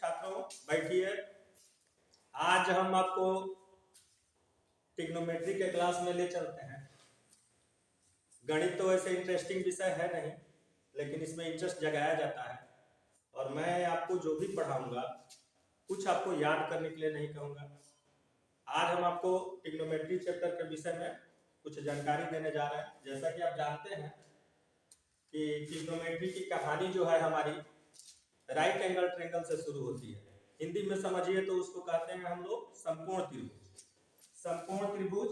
छात्रों, बैठिए। आज हम आपको ट्रिग्नोमेट्री के क्लास में ले चलते हैं। गणित तो ऐसे इंटरेस्टिंग विषय है नहीं, लेकिन इसमें इंटरेस्ट जगाया जाता है। और मैं आपको जो भी पढ़ाऊंगा कुछ आपको याद करने के लिए नहीं कहूँगा। आज हम आपको ट्रिग्नोमेट्री चैप्टर के विषय में कुछ जानकारी देने जा रहे हैं। जैसा कि आप जानते हैं कि ट्रिग्नोमेट्री की कहानी जो है हमारी राइट एंगल ट्रायंगल से शुरू होती है। हिंदी में समझिए तो उसको कहते हैं हम लोग समकोण त्रिभुज। समकोण त्रिभुज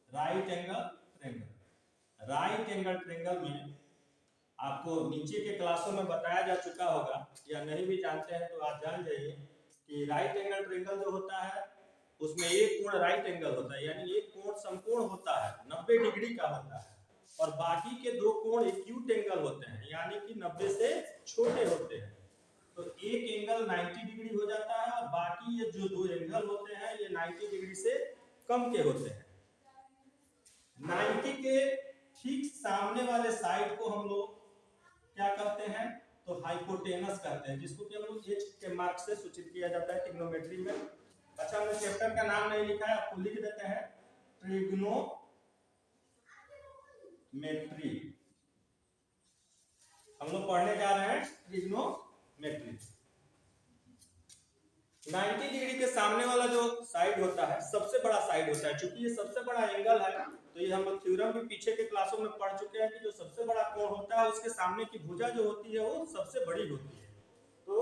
right angle triangle. Right angle triangle में आपको नीचे के क्लासों में बताया जा चुका होगा, या नहीं भी जानते हैं तो आप जान जाइए कि राइट एंगल ट्रायंगल जो होता है उसमें एक कोण राइट एंगल होता है, यानी एक कोण समकोण होता है, 90 डिग्री का होता है, और बाकी के दो कोण एक्यूट एंगल होते हैं, यानी कि 90 से छोटे होते हैं। तो एक एंगल 90 डिग्री हो जाता है और बाकी ये जो दो एंगल होते हैं ये 90 डिग्री से कम के होते हैं। 90 के ठीक सामने वाले साइड को हम लोग क्या कहते हैं, तो हाइपोटेनस कहते हैं, जिसको कि हम लोग H के मार्क से सूचित किया जाता है ट्रिग्नोमेट्री में। अच्छा, हमने चैप्टर का नाम नहीं लिखा है, आपको लिख देते हैं ट्रिग्नोमेट्री। हम लोग पढ़ने जा रहे हैं ट्रिग्नोमेट्री। 90 डिग्री के सामने वाला जो साइड होता है सबसे बड़ा साइड होता है। चूंकि ये सबसे बड़ा एंगल है तो ये हम लोग थ्योरम भी पीछे के क्लासों में पढ़ चुके हैं कि जो सबसे बड़ा कोण होता है उसके सामने की भुजा जो होती है वो सबसे बड़ी होती है। तो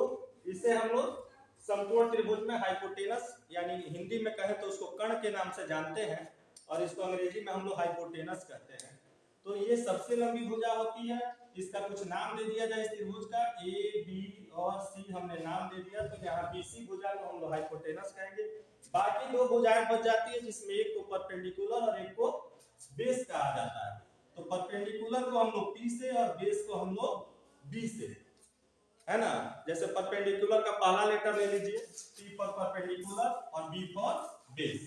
इसे हम लोग समकोण त्रिभुज में हाइपोटेनस, यानी हिंदी में कहें तो उसको कर्ण के नाम से जानते हैं, और इसको अंग्रेजी में हम लोग हाइपोटेनस कहते हैं। तो ये सबसे लंबी भुजा होती है। इसका कुछ नाम दे दिया जाए इस त्रिभुज का, ए बी और सी हमने नाम दे दिया, तो यहाँ बीसी भुजा को हम लोग हाइपोटेनस कहेंगे। बाकी दो भुजाएं बच जाती है, जिसमें एक को परपेंडिकुलर और एक को बेस कहा जाता है। तो परपेंडिकुलर को हम लोग पी से और बेस को हम लोग बी से, है ना। जैसे परपेंडिकुलर का पहला लेटर ले लीजिए, पी फॉर परपेंडिकुलर और बी फॉर बेस।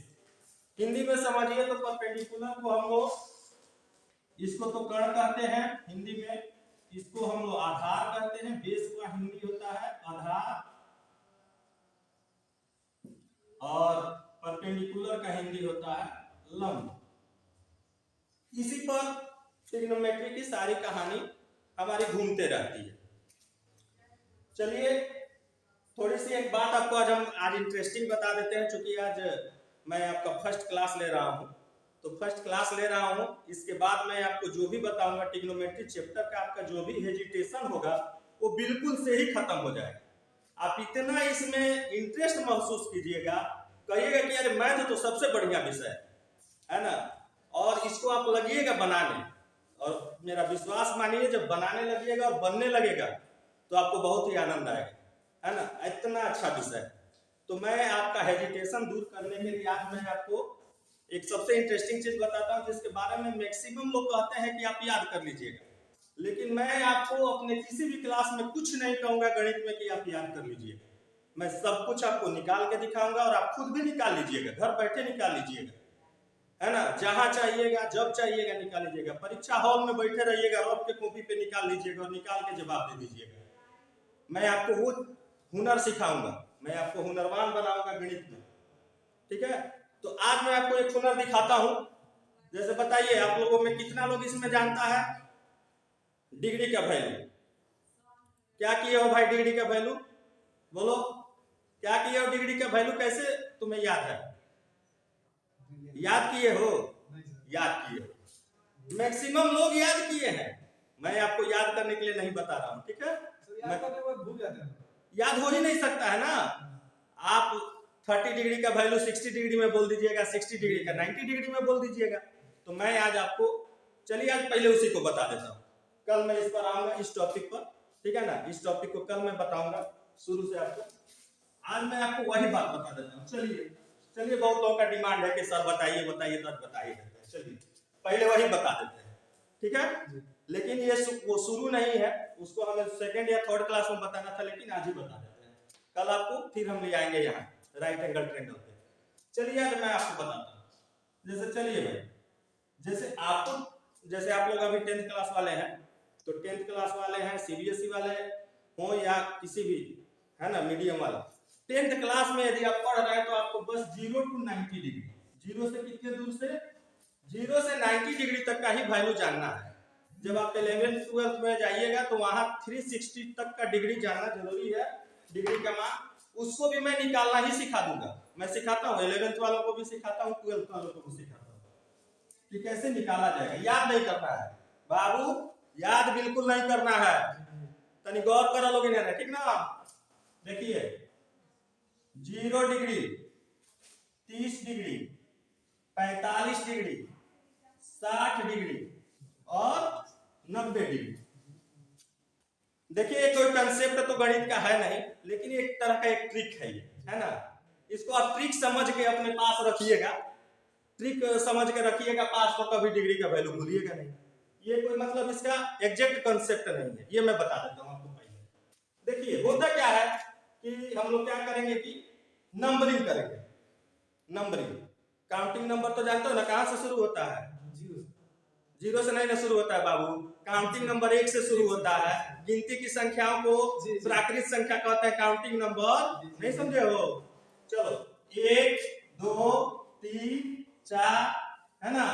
हिंदी में समझिए तो परपेंडिकुलर को हम लोग इसको तो कर्ण कहते हैं हिंदी में, इसको हम लोग आधार कहते हैं, बेस का हिंदी होता है आधार, और परपेंडिकुलर का हिंदी होता है लंब। इसी पर ट्रिग्नोमेट्री की सारी कहानी हमारी घूमते रहती है। चलिए थोड़ी सी एक बात आपको आज इंटरेस्टिंग बता देते हैं। चूंकि आज मैं आपका फर्स्ट क्लास ले रहा हूं, तो फर्स्ट क्लास ले रहा हूं, इसके बाद मैं आपको जो भी बताऊंगा ट्रिग्नोमेट्री चैप्टर का आपका जो भी हेजिटेशन होगा वो बिल्कुल से ही खत्म हो जाएगा। आप इतना इसमें इंटरेस्ट महसूस कीजिएगा, कहिएगा कि अरे मैथ तो सबसे बढ़िया विषय है ना, और इसको आप लगिएगा बनाने, और मेरा विश्वास मानिए जब बनाने लगिएगा और बनने लगेगा तो आपको बहुत ही आनंद आएगा, है ना। इतना अच्छा विषय। तो मैं आपका हेजिटेशन दूर करने के लिए आज मैं आपको एक सबसे इंटरेस्टिंग चीज बताता हूं, जिसके बारे में मैक्सिमम लोग कहते हैं कि आप याद कर लीजिएगा, लेकिन मैं आपको अपने किसी भी क्लास में कुछ नहीं कहूंगा गणित में कि आप याद कर लीजिएगा। मैं सब कुछ आपको निकाल के दिखाऊंगा और आप खुद भी निकाल लीजिएगा, घर बैठे निकाल लीजिएगा, है ना। जहां चाहिएगा जब चाहिएगा निकाल लीजिएगा। परीक्षा हॉल में बैठे रहिएगा, रफ के कॉपी पे निकाल लीजिएगा और निकाल के जवाब दे दीजिएगा। मैं आपको वो हुनर सिखाऊंगा, मैं आपको हुनरवान बनाऊंगा गणित में, ठीक है। तो आज मैं आपको एक हुनर दिखाता हूं। जैसे बताइए आप लोगों में कितना लोग इसमें जानता है डिग्री का वैल्यू। क्या किए हो भाई डिग्री का वैल्यू, बोलो क्या किए हो डिग्री का वैल्यू, कैसे तुम्हें याद है, याद किए हो, याद किए हो। मैक्सिमम लोग याद किए हैं, मैं आपको याद करने के लिए नहीं बता रहा हूं, ठीक है। याद हो ही नहीं सकता है ना। आप 30 डिग्री का वैल्यू 60 डिग्री में बोल दीजिएगा, 60 डिग्री का 90 डिग्री में बोल दीजिएगा। तो मैं आज आपको, चलिए आज पहले उसी को बता देता हूँ, कल मैं इस पर आऊंगा इस टॉपिक पर, ठीक है ना। इस टॉपिक को कल मैं बताऊंगा शुरू से आपको। आज मैं आपको वही बात बता देता हूँ। चलिए बहुत लोगों का डिमांड है कि सर बताइए बताइए, तो बताइए, चलिए पहले वही बता देते हैं, ठीक है। लेकिन ये वो शुरू नहीं है, उसको हमें सेकंड या थर्ड क्लास में बताना था, लेकिन आज ही बता देते हैं। कल आपको फिर हम ले आएंगे यहाँ राइट एंगल ट्रायंगल पे। चलिए आज मैं आपको बताता हूँ। जैसे चलिए भाई, जैसे आप लोग अभी 10th क्लास वाले हैं, तो 10th क्लास वाले हैं, सीबीएसई वाले हो या किसी भी, है ना, मीडियम वाला, 10th क्लास में यदि आप पढ़ रहे हैं तो आपको बस 0 to 90 डिग्री, 0 से कितने दूर से, 0 से 90 डिग्री तक का ही वैल्यू जानना है। जब आप 11th 12th में जाइएगा तो वहां 360 तक का डिग्री जानना जरूरी है, डिग्री का मान। उसको भी मैं निकालना ही सिखा दूंगा, मैं सिखाता हूँ 11th वालों को भी सिखाता हूँ, 12th वालों को भी सिखाता हूँ कि कैसे निकाला जाएगा। याद नहीं करना है बाबू, याद बिल्कुल नहीं करना है, तनी गौर करा लोगे ना, ठीक ना। देखिए 0 डिग्री, 30 डिग्री, 45 डिग्री, 60 डिग्री और 90 डिग्री। देखिए कोई कंसेप्ट तो गणित का है नहीं, लेकिन एक तरह का एक ट्रिक है ये, है ना। इसको आप ट्रिक समझ के अपने पास रखिएगा, ट्रिक समझ के रखिएगा पास, तो कभी डिग्री का वैल्यू भूलिएगा नहीं। ये कोई मतलब इसका एग्जैक्ट कंसेप्ट नहीं है, ये मैं बता देता हूँ आपको पहले। देखिए होता क्या है कि हम लोग क्या करेंगे कि नंबरिंग करेंगे। नंबरिंग, काउंटिंग नंबर तो जानते हो ना, कहां से शुरू होता है? 0 से नहीं ना शुरू होता है बाबू, काउंटिंग नंबर 1 से शुरू होता है। गिनती की संख्याओं को प्राकृत संख्या कहते हैं, काउंटिंग नंबर नहीं समझे हो? चलो 1 2 3 4 है ना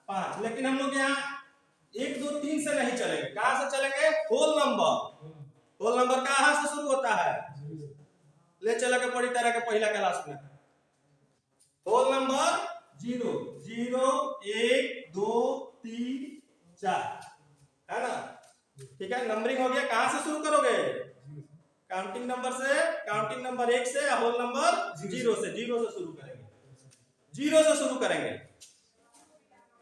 5, लेकिन हम लोग यहाँ 1 2 3 से नहीं चलेंगे, कहां से चलेंगे? Whole number. होल नंबर कहां से शुरू होता है? ले चला के पढ़ी तरह के पहला क्लास में। होल नंबर 0 0 1 2 3 4 है ना, ठीक है। नंबरिंग हो गया, कहां से शुरू करोगे? काउंटिंग नंबर से, काउंटिंग नंबर 1 से, होल नंबर 0 से, 0 से शुरू करेंगे, 0 से शुरू करेंगे,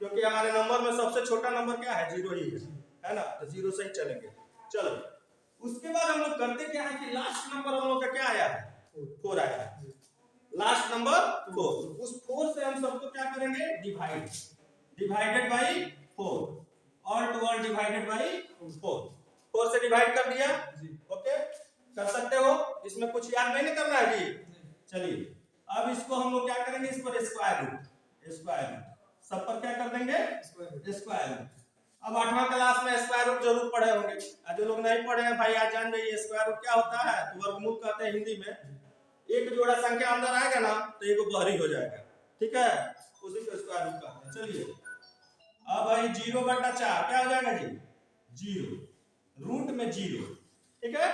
क्योंकि हमारे नंबर में सबसे छोटा नंबर क्या है? 0 ही है ना, तो 0 से ही चलेंगे। चलो उसके बाद हम लोग करते क्या है कि लास्ट नंबर हम लोग का क्या आया है? 4 आया है, लास्ट नंबर 4। उस 4 से हम सबको क्या करेंगे? Divide, divided by 4, all to all divided by 4। 4 से डिवाइड कर दिया, ओके कर सकते हो, इसमें कुछ याद नहीं करना है जी। चलिए अब इसको हम लोग क्या करेंगे? इस पर स्क्वायर रूट, स्क्वायर रूट सब पर क्या कर देंगे? Square root. अब 8वां क्लास में स्क्वायर रूट जरूर पढ़े होंगे, जो लोग नहीं पढ़े हैं भाई आज जान जाइए स्क्वायर रूट क्या होता है। तो वर्गमूल कहते हैं हिंदी में, एक जोड़ा संख्या अंदर आएगा ना तो एक बाहरी हो जाएगा, ठीक है, उसी को स्क्वायर रूट कहते हैं। चलिए अब भाई 0/4 क्या हो जाएगा जी? 0, रूट में 0, ठीक है।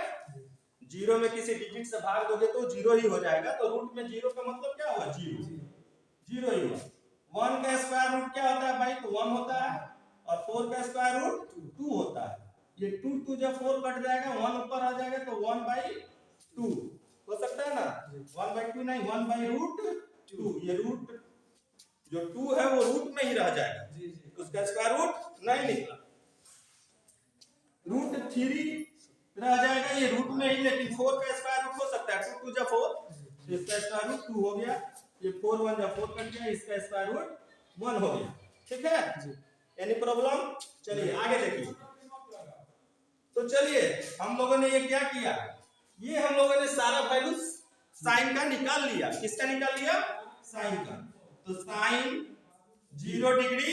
0 में किसी डिजिट से भाग दोगे तो 0 ही हो जाएगा, तो रूट में 0 का मतलब क्या हुआ? 0, 0 ही हुआ। 1 का स्क्वायर रूट क्या होता है भाई? तो 1 होता है, और 4 का स्क्वायर रूट 2 होता है। ये 2 जब 4 कट जाएगा 1 ऊपर आ जाएगा तो 1/2 हो सकता है ना, 1/2 नहीं 1/√2। ये रूट जो 2 है वो रूट में ही रह जाएगा, उसका स्क्वायर रूट नहीं निकला। √3 रह जाएगा ये रूट में ही, लेकिन 4 का स्क्वायर रूट हो सकता है। 2 × 4 तो इसका स्क्वायर रूट 2 हो गया, ये 4 1 × 4 कट गया, इसका स्क्वायर रूट 1 हो गया, ठीक है। Any problem? चलिए आगे देखिए। तो चलिए हम लोगों ने ये क्या किया, ये हम लोगों ने सारा वैल्यू साइन का निकाल लिया। किसका निकाल लिया? साइन का। तो साइन 0 डिग्री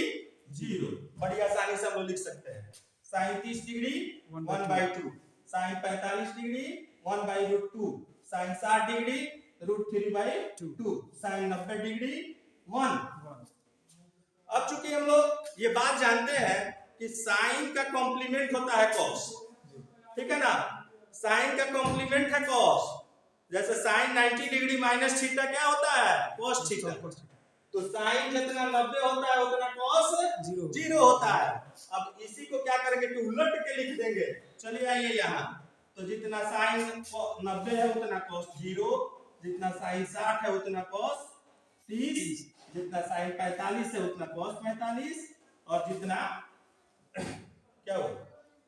0, बड़ी आसानी से हम लोग लिख सकते हैं। Sine 30 degree 1/2, sine 45 degree 1/√2, sine 60 degree √3/2, sine 90 degree 1। अब चूंकि हम लोग ये बात जानते हैं कि साइन का कॉम्प्लीमेंट होता है कॉस, ठीक है ना, साइन का कॉम्प्लीमेंट है कॉस। जैसे साइन 90 डिग्री माइनस थीटा क्या होता है? Cos theta. तो साइन जितना 90 होता है उतना कॉस 0 होता है। अब इसी को क्या करेंगे कि उलट के लिख देंगे। चलिए आइए यहाँ, तो जितना साइन 90 है उतना कॉस 0, जितना साइन 60 है उतना कॉस 30, जितना साइन 45 है उतना कॉस 45, और जितना क्या हो,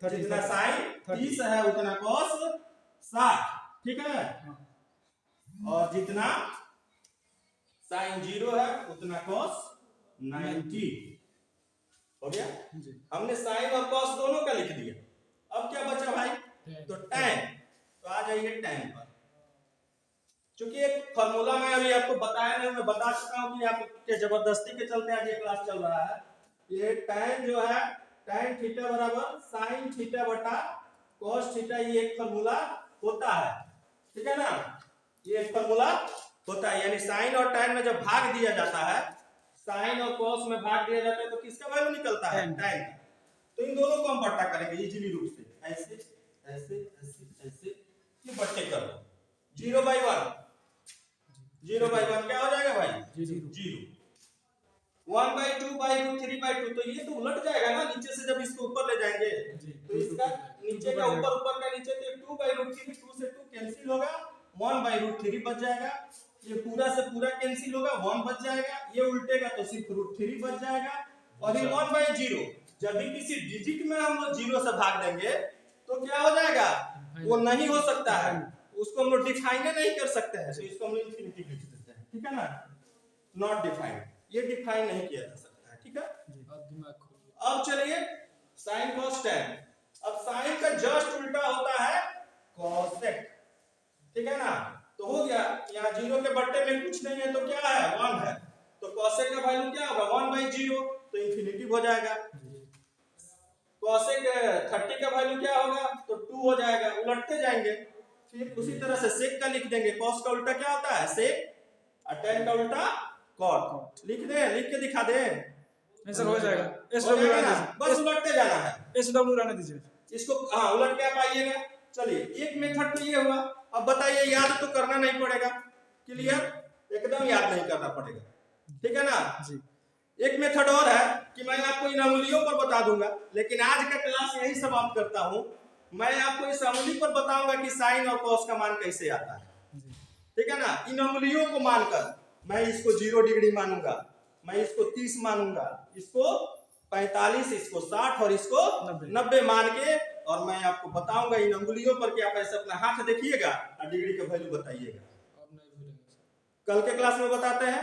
जितना साइन 30 है उतना कॉस 60, ठीक है। और जितना साइन 0 है उतना कॉस 90 हो गया। हमने साइन और कॉस दोनों का लिख दिया। अब क्या बचा भाई? तो टैन। तो आ जाइए टैन पर। चूंकि एक फॉर्मूला मैं अभी आपको बताया नहीं, मैं बता चुका हूं कि आपके जबरदस्ती के चलते आज ये क्लास चल रहा है। ये टैन जो है, टैन थीटा बराबर साइन थीटा बटा कॉस थीटा, ये एक फॉर्मूला होता है, ठीक है ना। ये एक फॉर्मूला होता है, यानी साइन और tan में जब भाग दिया जाता है, साइन और cos में भाग दिया जाता है तो किसका वैल्यू निकलता है? tan का। तो इन दोनों को हम बट्टा करेंगे इजीली रूप से, ऐसे ऐसे ऐसे ऐसे, ये बट्टे कर दो। 0/1 0/1 क्या हो जाएगा भाई? 0। 1/2/√3/2, तो ये तो उलट जाएगा ना नीचे से, जब इसको ऊपर ले जाएंगे तो इसका नीचे का ऊपर, ऊपर का नीचे, तो 2/√3, 2 से 2 कैंसिल होगा, 1/√3 बच जाएगा। ये पूरा से पूरा कैंसिल होगा, 1 बच जाएगा। ये उल्टेगा तो सिर्फ √3 बच जाएगा। और ये 1/0, जब भी किसी डिजिट में हम लोग 0 से भाग देंगे तो क्या हो जाएगा? वो नहीं हो सकता है, उसको हम लोग डिफाइन नहीं कर सकते हैं, तो इसको हम लोग इंफिनिटी लिख देते हैं, ठीक है ना? नॉट डिफाइंड, ये डिफाइन नहीं किया जा सकता है, ठीक है? अब चलिए साइन cos tan। अब साइन का जस्ट उल्टा होता है cosec, ठीक है ना? तो हो गया, यहाँ 0 के बट्टे में कुछ नहीं है तो क्या है? 1 है, तो cosec का वैल्यू क्या होगा? 1/0, तो इंफिनिटी हो जाएगा। cosec 30 का वैल्यू क्या होगा? तो 2 हो जाएगा, उलटते जाएंगे। फिर उसी तरह से sec का लिख देंगे, cos का उल्टा क्या होता है? sec, और tan का उल्टा cot। लिख दे, लिख के दिखा दे, ऐसा हो जाएगा। SW रहना, बस उलटते जाना है। SW रहने दीजिए इसको हाँ उलट के आप आइएगा। चलिए एक मेथड तो ये हुआ, अब बताइए, याद तो करना नहीं पड़ेगा, क्लियर? एकदम याद नहीं करना पड़ेगा, ठीक है ना जी। एक मेथड और है कि मैं आपको इन अमूलियों पर बता दूंगा, लेकिन आज का क्लास यही समाप्त करता हूं। मैं आपको इस अमूली पर बताऊंगा कि साइन और कॉस का मान कैसे आता है, ठीक है ना? इन अमूलियों को मानकर मैं इसको 0 डिग्री मानूंगा, मैं इसको 30 मानूंगा, इसको 45, इसको 60 और इसको 90 मान के, और मैं आपको बताऊंगा इन अंगुलियों पर कि आप ऐसे अपना हाथ देखिएगा और डिग्री का वैल्यू बताइएगा। कल के क्लास में बताते हैं।